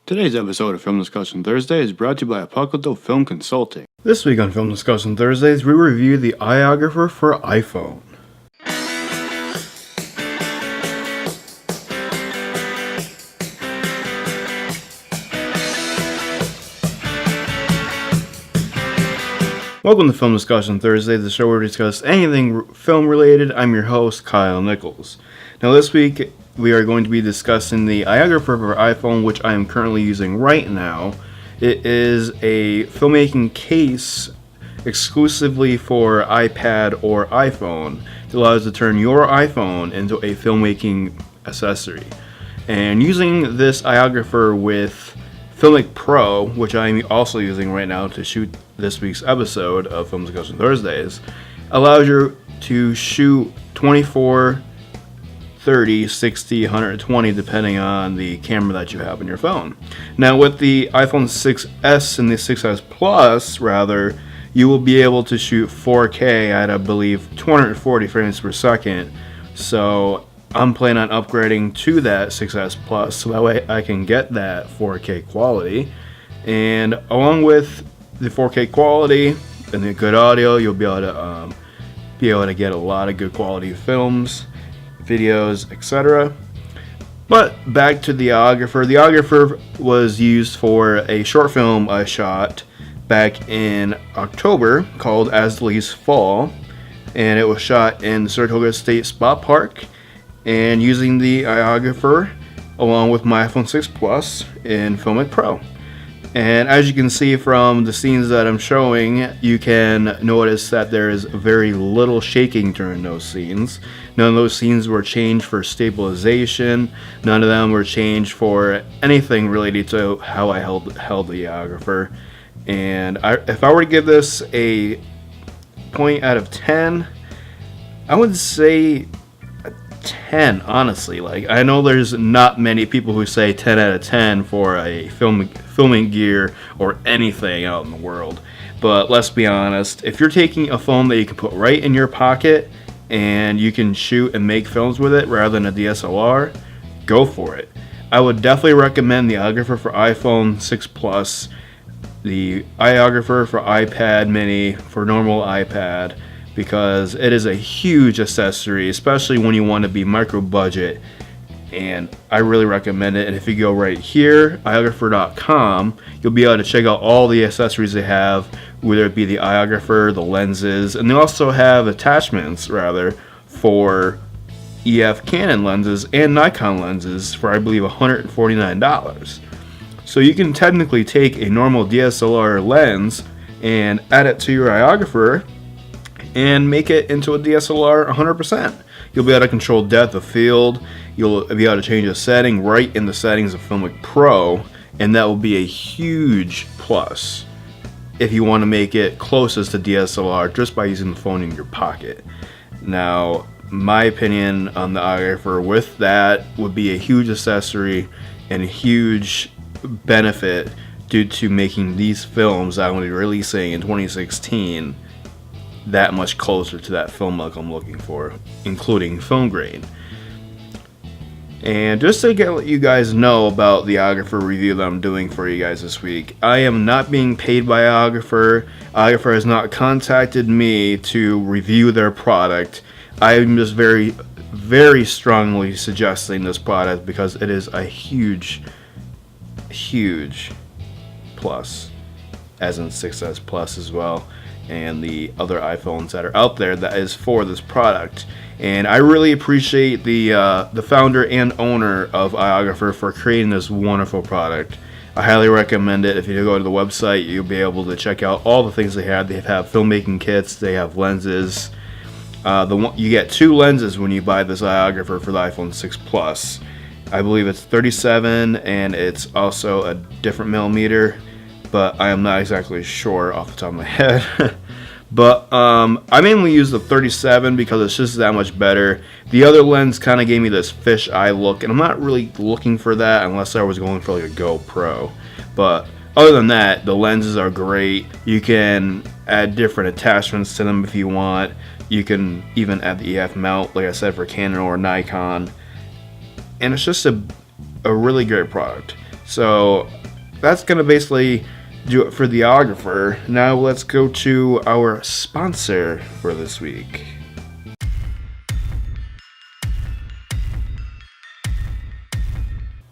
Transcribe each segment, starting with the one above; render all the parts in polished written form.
Today's episode of Film Discussion Thursday is brought to you by Apocalypto Film Consulting. This week on Film Discussion Thursdays, we review the iOgrapher for iPhone. Welcome to Film Discussion Thursday, the show where we discuss anything film related. I'm your host, Kyle Nichols. Now this week, we are going to be discussing the iOgrapher for iPhone, which I am currently using right now. It is a filmmaking case exclusively for iPad or iPhone. It allows you to turn your iPhone into a filmmaking accessory. And using this iOgrapher with Filmic Pro, which I'm also using right now to shoot this week's episode of Film Discussion Thursdays, allows you to shoot 24, 30, 60, 120 depending on the camera that you have on your phone. Now with the iPhone 6s and the 6s Plus rather, you will be able to shoot 4K at I believe 240 frames per second. So I'm planning on upgrading to that 6s Plus so that way I can get that 4K quality. And along with the 4K quality and the good audio, you'll be able to get a lot of good quality films, videos, etc. But back to the iOgrapher. The iOgrapher was used for a short film I shot back in October called As the Leaves Fall, and it was shot in the Saratoga State Spot Park, and using the iOgrapher along with my iPhone 6 Plus in Filmic Pro. And as you can see from the scenes that I'm showing, you can notice that there is very little shaking during those scenes. None of those scenes were changed for stabilization. None of them were changed for anything related to how I held the iOgrapher. And if I were to give this a point out of 10, I would say 10, honestly. Like, I know there's not many people who say 10 out of 10 for a filming gear or anything out in the world, but let's be honest, if you're taking a phone that you can put right in your pocket and you can shoot and make films with it rather than a DSLR, go for it. I would definitely recommend the iOgrapher for iPhone 6 Plus, the iOgrapher for iPad mini, for normal iPad, because it is a huge accessory, especially when you want to be micro budget, and I really recommend it. And if you go right here, iographer.com, you'll be able to check out all the accessories they have, whether it be the iOgrapher, the lenses, and they also have attachments rather for EF Canon lenses and Nikon lenses for I believe $149. So you can technically take a normal DSLR lens and add it to your iOgrapher and make it into a DSLR 100%. You'll be able to control depth of field. You'll be able to change a setting right in the settings of Filmic Pro, and that will be a huge plus if you want to make it closest to DSLR just by using the phone in your pocket. Now, my opinion on the iOgrapher with that would be a huge accessory and a huge benefit due to making these films that I'm going to be releasing in 2016 that much closer to that film look I'm looking for, including film grain. And just to let you guys know about the iOgrapher review that I'm doing for you guys this week, I am not being paid by iOgrapher. iOgrapher has not contacted me to review their product. I'm just very, very strongly suggesting this product because it is a huge plus, as in 6s Plus as well, and the other iPhones that are out there that is for this product. And I really appreciate the founder and owner of iOgrapher for creating this wonderful product. I highly recommend it. If you go to the website, you'll be able to check out all the things they have. They have filmmaking kits, they have lenses. You get 2 lenses when you buy this iOgrapher for the iPhone 6 Plus. I believe it's 37 and it's also a different millimeter, but I am not exactly sure off the top of my head. But I mainly use the 37 because it's just that much better. The other lens kind of gave me this fisheye look, and I'm not really looking for that unless I was going for like a GoPro. But other than that, the lenses are great. You can add different attachments to them if you want. You can even add the EF mount, like I said, for Canon or Nikon. And it's just a really great product. So that's going to basically do it for the iOgrapher. Now let's go to our sponsor for this week.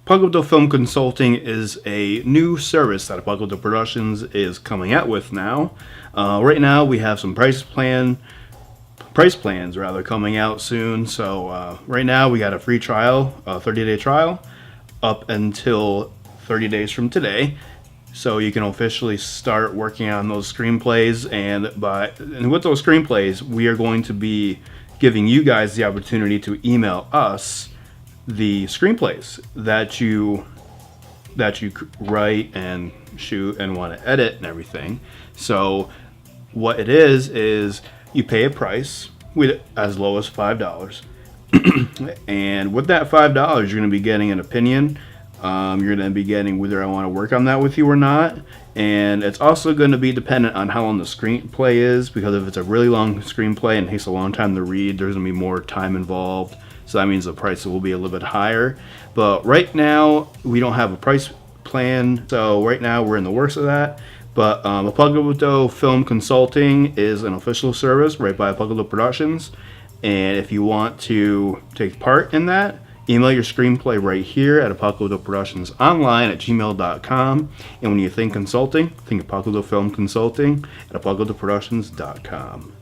Apocalypto Film Consulting is a new service that Apocalypto Productions is coming out with now. Right now we have some price plans coming out soon. So right now we got a free trial, a 30-day trial, up until 30 days from today. So you can officially start working on those screenplays, and with those screenplays, we are going to be giving you guys the opportunity to email us the screenplays that you write and shoot and want to edit and everything. So what it is you pay a price with as low as $5, and with that $5, you're going to be getting an opinion. You're going to be getting whether I want to work on that with you or not, and it's also going to be dependent on how long the screenplay is, because if it's a really long screenplay and takes a long time to read, there's going to be more time involved. So that means the price will be a little bit higher. But right now, we don't have a price plan. So right now, we're in the works of that. But Apocalypto Film Consulting is an official service right by Apocalypto Productions. And if you want to take part in that, email your screenplay right here at apocalyptoproductionsonline@gmail.com. And when you think consulting, think Apocalypto Film Consulting at apocalyptoproductions.com.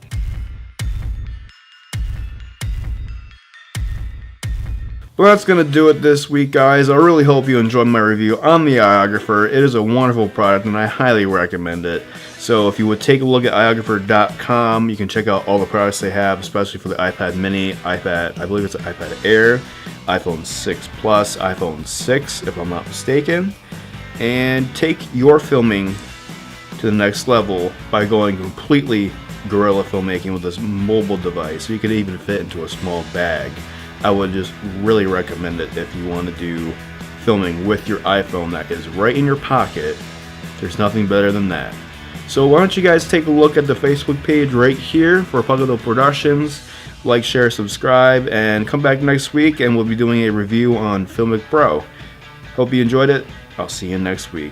Well, that's going to do it this week, guys. I really hope you enjoyed my review on the iOgrapher. It is a wonderful product, and I highly recommend it. So if you would take a look at iOgrapher.com, you can check out all the products they have, especially for the iPad mini, iPad, I believe it's an iPad Air, iPhone 6 Plus, iPhone 6, if I'm not mistaken. And take your filming to the next level by going completely guerrilla filmmaking with this mobile device. So you could even fit into a small bag. I would just really recommend it if you want to do filming with your iPhone that is right in your pocket. There's nothing better than that. So why don't you guys take a look at the Facebook page right here for Apocalypto Productions. Like, share, subscribe, and come back next week and we'll be doing a review on Filmic Pro. Hope you enjoyed it. I'll see you next week.